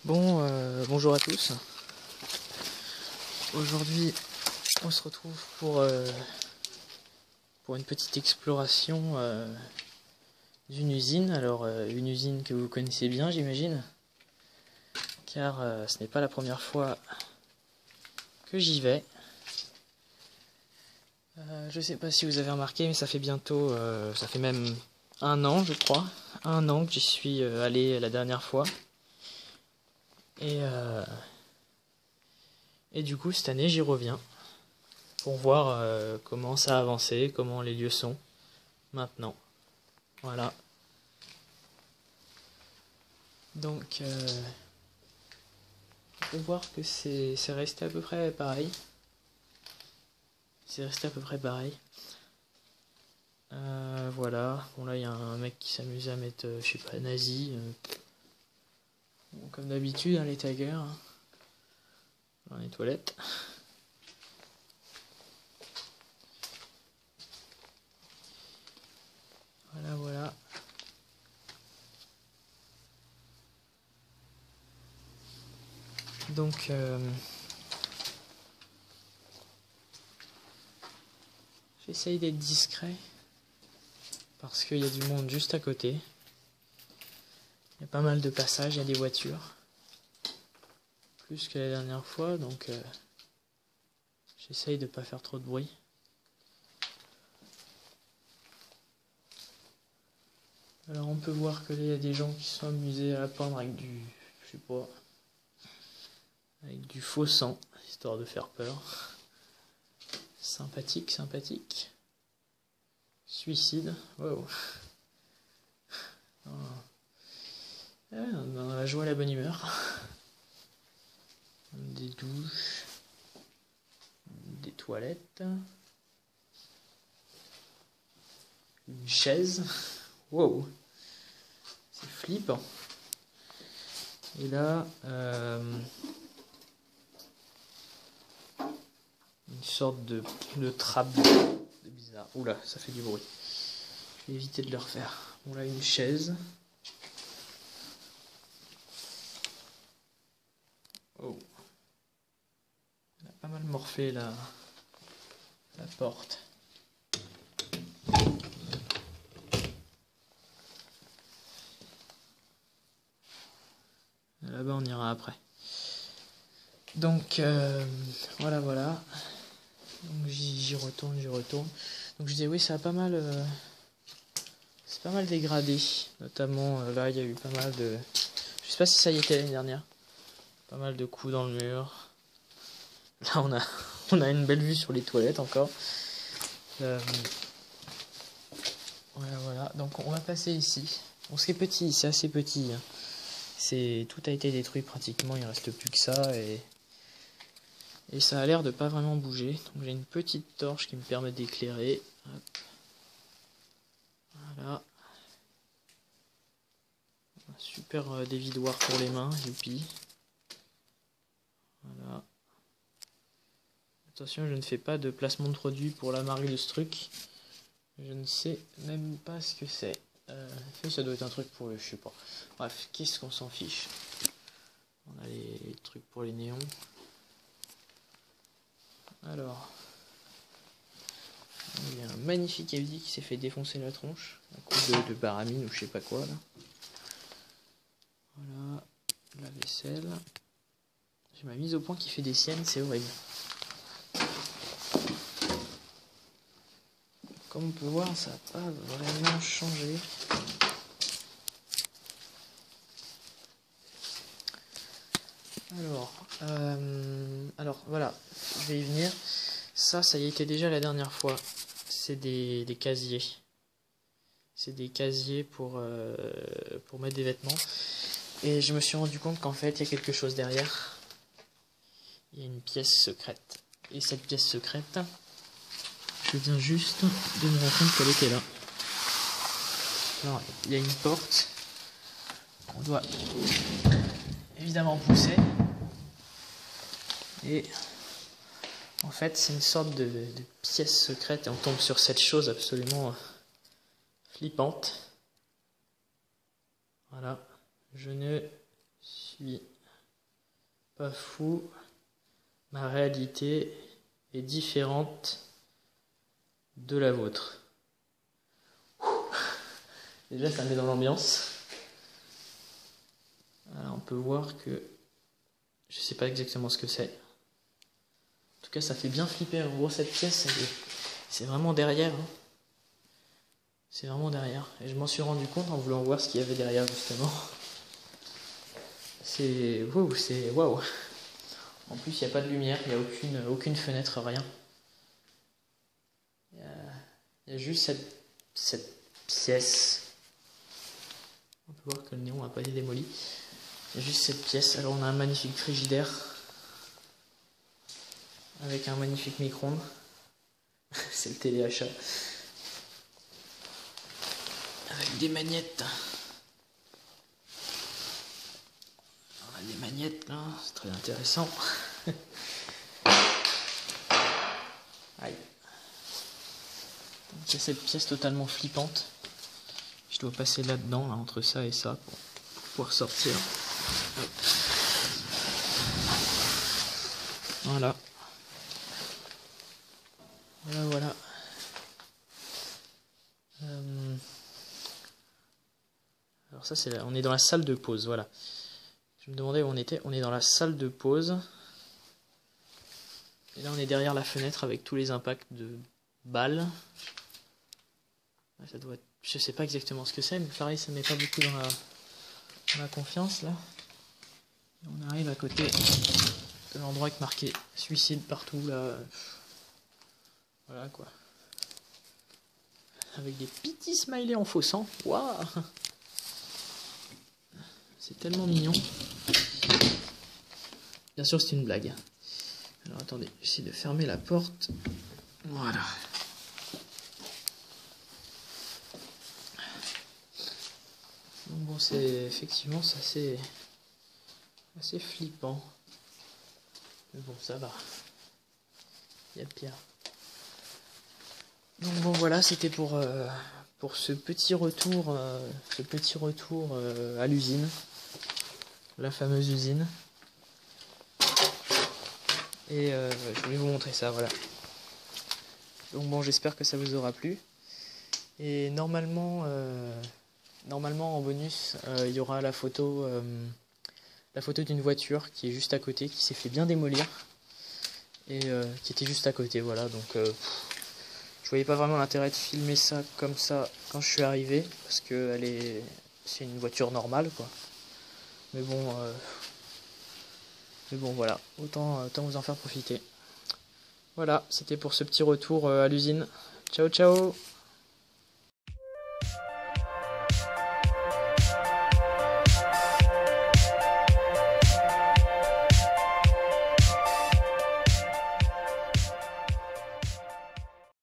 Bonjour à tous. Aujourd'hui, on se retrouve pour une petite exploration d'une usine. Alors, une usine que vous connaissez bien, j'imagine, car ce n'est pas la première fois que j'y vais. Je ne sais pas si vous avez remarqué, mais ça fait bientôt, ça fait même 1 an, je crois, 1 an que j'y suis allé la dernière fois. Et du coup, cette année, j'y reviens pour voir comment ça a avancé, comment les lieux sont maintenant. Voilà. Donc, on peut voir que c'est resté à peu près pareil. C'est resté à peu près pareil. Voilà. Bon, là, il y a un mec qui s'amuse à mettre, je sais pas, nazi. Bon, comme d'habitude, hein, les taggers. Hein. Dans les toilettes. Voilà, voilà. Donc, j'essaye d'être discret parce qu'il y a du monde juste à côté. Il y a pas mal de passages, il y a des voitures. Plus que la dernière fois, donc j'essaye de pas faire trop de bruit. Alors on peut voir que là, il y a des gens qui sont amusés à la peindre avec du, je sais pas, avec du faux sang, histoire de faire peur. Sympathique, sympathique. Suicide, wow. Dans la joie et la bonne humeur. Des douches, des toilettes, une chaise, wow, c'est flippant. Et là, une sorte de trappe de bizarre. Oula, ça fait du bruit. Je vais éviter de le refaire. Bon là, une chaise. Oh. Elle a pas mal morflé la porte. Là-bas, on ira après. Donc, voilà, voilà. Donc, j'y retourne. Donc, je disais, oui, ça a pas mal... c'est pas mal dégradé. Notamment, là, il y a eu pas mal de... Je sais pas si ça y était l'année dernière. Pas mal de coups dans le mur. Là, on a une belle vue sur les toilettes encore. Voilà, voilà. Donc, on va passer ici. Bon, c'est petit, c'est assez petit. Hein. Tout a été détruit pratiquement, il ne reste plus que ça. Et ça a l'air de pas vraiment bouger. Donc, j'ai une petite torche qui me permet d'éclairer. Voilà. Un super dévidoir pour les mains, youpi. Voilà. Attention, je ne fais pas de placement de produit pour la marque de ce truc. Je ne sais même pas ce que c'est. Ça doit être un truc pour... je sais pas. Bref, qu'est-ce qu'on s'en fiche. On a les trucs pour les néons. Alors... il y a un magnifique Audi qui s'est fait défoncer la tronche. Un coup de baramine ou je sais pas quoi là. Voilà. La vaisselle. J'ai ma mise au point qui fait des siennes, c'est horrible. Comme on peut voir, ça n'a pas vraiment changé. Alors voilà, je vais y venir. Ça y était déjà la dernière fois. C'est des casiers. C'est des casiers pour mettre des vêtements. Et je me suis rendu compte qu'en fait, il y a quelque chose derrière. Il y a une pièce secrète. Et cette pièce secrète, je viens juste de me rendre compte qu'elle était là. Alors, il y a une porte qu'on doit évidemment pousser. Et en fait, c'est une sorte de pièce secrète et on tombe sur cette chose absolument flippante. Voilà, je ne suis pas fou. Ma réalité est différente de la vôtre. Déjà, ça met dans l'ambiance. On peut voir que je sais pas exactement ce que c'est. En tout cas, ça fait bien flipper. En gros, cette pièce, c'est vraiment derrière. Hein. C'est vraiment derrière. Et je m'en suis rendu compte en voulant voir ce qu'il y avait derrière, justement. C'est waouh, c'est waouh. En plus, il n'y a pas de lumière, il n'y a aucune fenêtre, rien. Il y a juste cette pièce. On peut voir que le néon n'a pas été démoli. Il y a juste cette pièce. Alors, on a un magnifique frigidaire avec un magnifique micro-ondes. C'est le téléachat. Avec des magnettes. On a des magnettes là, c'est très intéressant. Aïe. Donc, c'est cette pièce totalement flippante. Je dois passer là-dedans, là, entre ça et ça, pour pouvoir sortir. Voilà. Voilà. Alors ça, c'est on est dans la salle de pause, voilà. Je me demandais où on était. On est dans la salle de pause. Et là, on est derrière la fenêtre avec tous les impacts de balles. Ça doit être... Je sais pas exactement ce que c'est, mais pareil, ça met pas beaucoup dans la confiance, là. Et on arrive à côté de l'endroit avec marqué suicide partout, là. Voilà, quoi. Avec des petits smileys en faux sang. Waouh! C'est tellement mignon. Bien sûr, c'est une blague. Alors, attendez, j'essaie de fermer la porte. Voilà. Donc bon, c'est effectivement c'est assez flippant. Mais bon, ça va. Il y a pire. Donc bon, voilà, c'était pour ce petit retour, à l'usine, la fameuse usine. Et je voulais vous montrer ça, voilà. Donc bon, j'espère que ça vous aura plu. Et normalement en bonus, il y aura la photo d'une voiture qui est juste à côté, qui s'est fait bien démolir. Et qui était juste à côté, voilà. Donc je voyais pas vraiment l'intérêt de filmer ça comme ça quand je suis arrivé, parce que c'est une voiture normale, quoi. Mais bon, voilà, autant vous en faire profiter. Voilà, c'était pour ce petit retour à l'usine. Ciao ciao.